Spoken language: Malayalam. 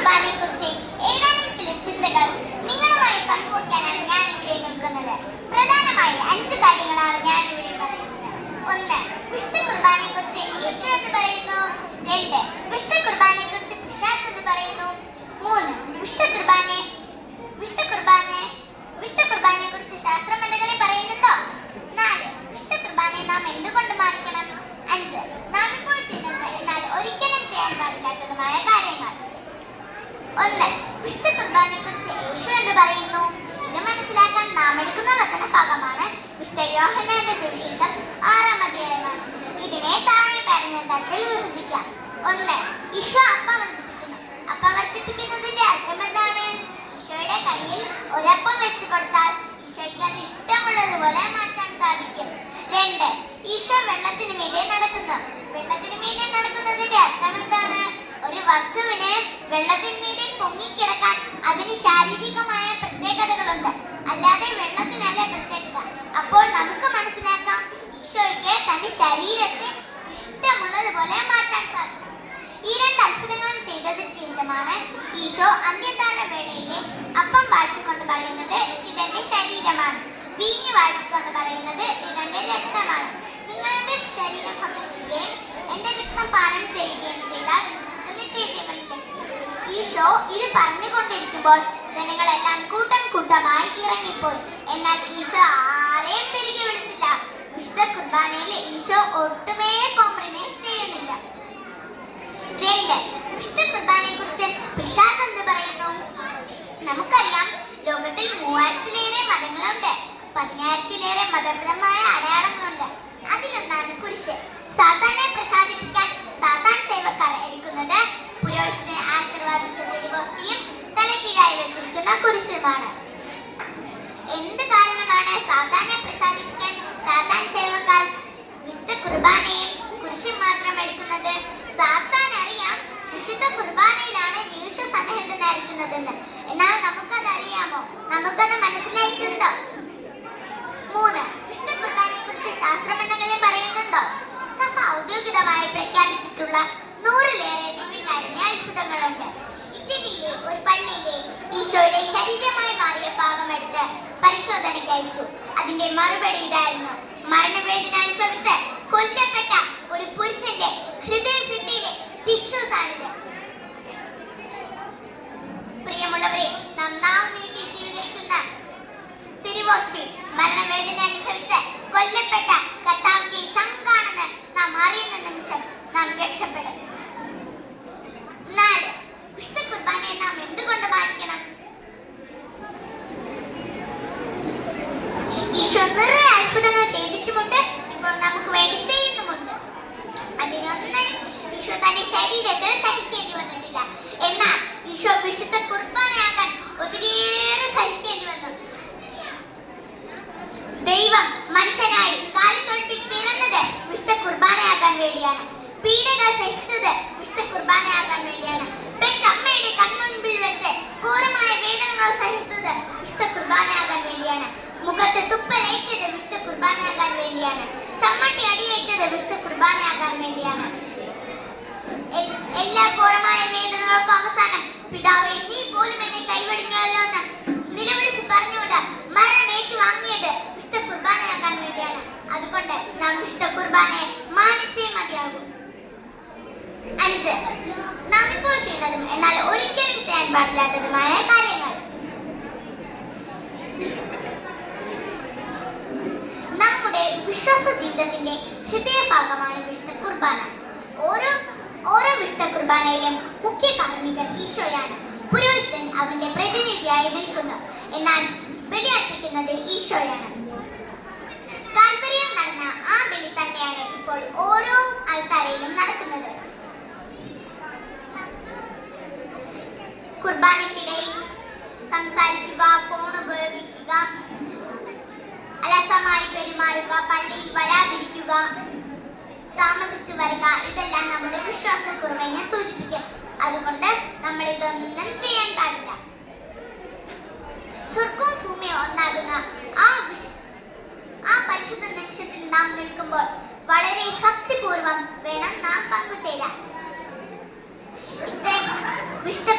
കുർബാനയെക്കുറിച്ച് ഏതാനും ചില ചിന്തകൾ നിങ്ങളുമായി പങ്കുവയ്ക്കാനാണ് ഞാൻ ഇവിടെ നിൽക്കുന്നത്. പ്രധാനമായി 5 കാര്യങ്ങളാണ് ഞാൻ ഇവിടെ പറയുന്നത്. 1. വിശുദ്ധ കുർബാനയെക്കുറിച്ച് യേശു എന്ന് പറയുന്നു. 2. വിശുദ്ധ കുർബാനയെക്കുറിച്ച് പിശാച് എന്ന് പറയുന്നു. 3. വിശുദ്ധ കുർബാനയെക്കുറിച്ച് ശാസ്ത്രം എന്തെങ്കിലും പറയുന്നുണ്ടോ? 4. വിശുദ്ധ കുർബാനയെ നാം എന്തുകൊണ്ട് മാനിക്കണം? 5. നാം ഇപ്പോൾ ചെയ്യുന്നത് എന്നാൽ ഒരിക്കലും ചെയ്യാൻ പാടില്ലാത്തതുമായ കാര്യങ്ങൾ. 1. വിശുദ്ധ കുർബാനയെക്കുറിച്ച് യേശു എന്ന് പറയുന്നു. ഇത് മനസ്സിലാക്കാൻ നാം എടുക്കുന്ന വചനഭാഗമാണ് വിശുദ്ധ യോഹന്നാന്റെ സുവിശേഷം 6-ാം അധ്യായമാണ്. ഇതിനെ താഴെ പറഞ്ഞ തരത്തിൽ വിഭജിക്കാം. 1. ഈശോ അപ്പം വർദ്ധിപ്പിക്കുന്നു. അപ്പം വർദ്ധിപ്പിക്കുന്നതിന്റെ അർത്ഥം എന്താണ്? ഈശോയുടെ കയ്യിൽ ഒരപ്പം വെച്ച് കൊടുത്താൽ ഈശോയ്ക്ക് അത് ഇഷ്ടമുള്ളതുപോലെ മാറ്റാൻ സാധിക്കും. 2. ഈശോ വെള്ളത്തിന് മീതെ നടക്കുന്നു. വെള്ളത്തിന് മീതെ നടക്കുന്നതിന്റെ അർത്ഥം എന്താണ്? ഒരു വസ്തുവിന് വെള്ളത്തിന്മീതെ പൊങ്ങിക്കിടക്കാൻ അതിന് ശാരീരികമായ പ്രത്യേകതകളുണ്ട്, അല്ലാതെ വെള്ളത്തിനല്ല പ്രത്യേകത. അപ്പോൾ നമുക്ക് മനസ്സിലാക്കാം, ഈശോയ്ക്ക് തന്റെ ശരീരത്തെ ഇഷ്ടമുള്ളതുപോലെ മാറ്റാൻ സാധിക്കും. ഈ 2 അത്ഭുതങ്ങളും ചെയ്തതിന് ശേഷമാണ് ഈശോ അന്ത്യത്താഴ വേളയിലെ അപ്പം വാഴ്ത്തിക്കൊണ്ട് പറയുന്നത് ഇതെന്റെ ശരീരമാണ്, വീഞ്ഞ് വാഴ്ത്തിക്കൊണ്ട് പറയുന്നത് ഇതെന്റെ രക്തമാണ്. നിങ്ങൾ എന്റെ ശരീരം ഭക്ഷിക്കുകയും എന്റെ രക്തം പാനം ചെയ്യുകയും ചെയ്താൽ നിത്യജീവൻ ലഭിക്കും. ഈശോ ഇത് പറഞ്ഞുകൊണ്ടിരിക്കുമ്പോൾ ജനങ്ങളെല്ലാം കൂട്ടം കൂട്ടമായി ഇറങ്ങിപ്പോയി. എന്നാൽ ഈശോ ആരെയും തിരികെ വിളിച്ചില്ല. വിശുദ്ധ കുർബാനയിൽ ഈശോ ഒട്ടുമേ കോംപ്രമൈസ് ചെയ്യുന്നില്ല. 2. വിശുദ്ധ കുർബാനയെക്കുറിച്ച് പിശാച് എന്ന് പറയുന്നു. നമുക്കറിയാം, ലോകത്തിൽ 3000-ലേറെ മതങ്ങളുണ്ട്. 10,000-ലേറെ മതപരമായ അടയാളങ്ങളുണ്ട്. അതിലൊന്നാണ് കുരിശ്. സാത്താനെ പ്രസാദിപ്പിക്കാൻ സാത്താൻ സേവക്കാർ എടുക്കുന്നത് പുരോഹിതനെ ആശീർവാദിച്ച തിരുവോസ്തിയും തലകീഴായി വെച്ചിരിക്കുന്ന കുരിശുമാണ്. എന്ത് കാരണമാണ് സാത്താനെ പ്രസാദിപ്പിക്കാൻ സാത്താൻ സേവക്കാർ വിശുദ്ധ കുർബാനയും കുരിശും മാത്രം എടുക്കുന്നത്? സാത്താൻ അറിയാം വിശുദ്ധ കുർബാനയിലാണ് ഈശോ സന്നിഹിതനായിരിക്കുന്നതെന്ന്. എന്നാൽ നമുക്കത് അറിയാമോ? നമുക്കത് മനസ്സിലായിട്ടുണ്ടോ? 3. വിശുദ്ധ കുർബാനയെക്കുറിച്ച് ശാസ്ത്രം എന്തെങ്കിലും പറയുന്നുണ്ടോ? സഭ ഔദ്യോഗികമായി പ്രഖ്യാപിച്ചിട്ടുള്ള 100-ലേറെ ദിവ്യകാരുണ്യ അത്ഭുതങ്ങളുണ്ട്. ഇറ്റലിയിലെ ഒരു പള്ളിയിലെ ഈശോയുടെ ശരീരമായി മാറിയ ഭാഗം എടുത്ത് പരിശോധനയ്ക്ക് അയച്ചു. അതിന്റെ മറുപടി ഇതായിരുന്നു: മരണവേദന അനുഭവിച്ച് കൊല്ലപ്പെട്ട ഒരു പുരുഷന്റെ ഹൃദയഭിത്തിയിലെ ടിഷ്യൂസ് ആണിത്. പ്രിയമുള്ളവരെ, നാം നാം നീട്ടി സ്വീകരിക്കുന്ന തിരുവോസ്തി മരണവേദന അനുഭവിച്ച് കൊല്ലപ്പെട്ട കർത്താവിന്റെ ചങ്കാണെന്ന് നാം അറിയുന്ന നിമിഷം നാം രക്ഷപ്പെടും. 4. വിശുദ്ധ കുർബാനയെ നാം എന്തുകൊണ്ട് മാനിക്കണം? ഈശോ നിറയെ അത്ഭുതങ്ങൾ ചെയ്തിട്ടുമുണ്ട്, ഇപ്പോൾ നമുക്ക് വേണ്ടി ചെയ്യുന്നുമുണ്ട്. അതിനൊന്നും ഈശോ തന്റെ ശരീരത്തിൽ സഹിക്കേണ്ടി വന്നിട്ടില്ല. എന്നാൽ ഈശോ വിശുദ്ധ കുർബാനയാകാൻ ഒത്തിരിയേറെ സഹിക്കേണ്ടി വന്നു. ദൈവം മനുഷ്യനായി കാലിത്തൊഴുത്തിൽ പിറന്നത് വിശുദ്ധ കുർബാനയാകാൻ വേണ്ടിയാണ്. പീഡകൾ സഹിച്ചത് വിശുദ്ധ കുർബാനയാകാൻ വേണ്ടിയാണ്. പെറ്റമ്മയുടെ കൺമുൻപിൽ വെച്ച് ഘോരമായ വേദനകൾ സഹിച്ചത് വിശുദ്ധ കുർബാനയാകാൻ വേണ്ടിയാണ്. മുഖത്ത് തുപ്പലേറ്റത് വിശുദ്ധ കുർബാനയാകാൻ വേണ്ടിയാണ്. ചമ്മട്ടി അടിയേറ്റത് വിശുദ്ധ കുർബാനയാകാൻ വേണ്ടിയാണ്. എല്ലാ ഘോരമായ വേദനകൾക്കും അവസാനം പിതാവേ, നീ പോലും എന്നെ കൈവടിഞ്ഞല്ലോ എന്ന് നിലവിളിച്ച് പറഞ്ഞുകൊണ്ട് മരണം ഏറ്റുവാങ്ങിയത് വിശുദ്ധ കുർബാനയാകാൻ വേണ്ടിയാണ്. അതുകൊണ്ട് നാം വിശുദ്ധ കുർബാനയെ മാനിച്ചേ മതിയാകും. 5. നാം ഇപ്പോൾ ചെയ്യുന്നതും എന്നാൽ ഒരിക്കലും ചെയ്യാൻ പാടില്ലാത്തതുമായ കാര്യങ്ങൾ. നമ്മുടെ വിശ്വാസ ജീവിതത്തിന്റെ ഹൃദയഭാഗമാണ് വിശുദ്ധ കുർബാന. ഓരോ വിശുദ്ധ കുർബാനയിലും മുഖ്യ കാർമ്മികൻ ഈശോയാണ്. പുരോഹിതൻ അവന്റെ പ്രതിനിധിയായി നിൽക്കുന്നു, എന്നാൽ ബലിയർപ്പിക്കുന്നത് ഈശോയാണ്. കാൽവരിയിൽ നടന്ന ആ ബലി തന്നെയാണ് ഇപ്പോൾ ഓരോ ആൾക്കാരിലും നടക്കുന്നത്. കുർബാനയ്ക്കിടയിൽ സംസാരിക്കുക, ഫോൺ ഉപയോഗിക്കുക, അലസമായി പെരുമാറുക, പള്ളിയിൽ വരാതിരിക്കുക, താമസിച്ചു വരിക, ഇതെല്ലാം നമ്മുടെ വിശ്വാസക്കുറവിനെ സൂചിപ്പിക്കും. അതുകൊണ്ട് നമ്മൾ ഇതൊന്നും ചെയ്യാൻ പാടില്ല. സ്വർഗവും ഭൂമിയും ഒന്നാകുന്ന ആ പരിശുദ്ധ നിമിഷത്തിൽ നാം നിൽക്കുമ്പോൾ വളരെ ഭക്തിപൂർവം വേണം നാം പങ്കുചേരാൻ. ഇത്രയും വിശുദ്ധ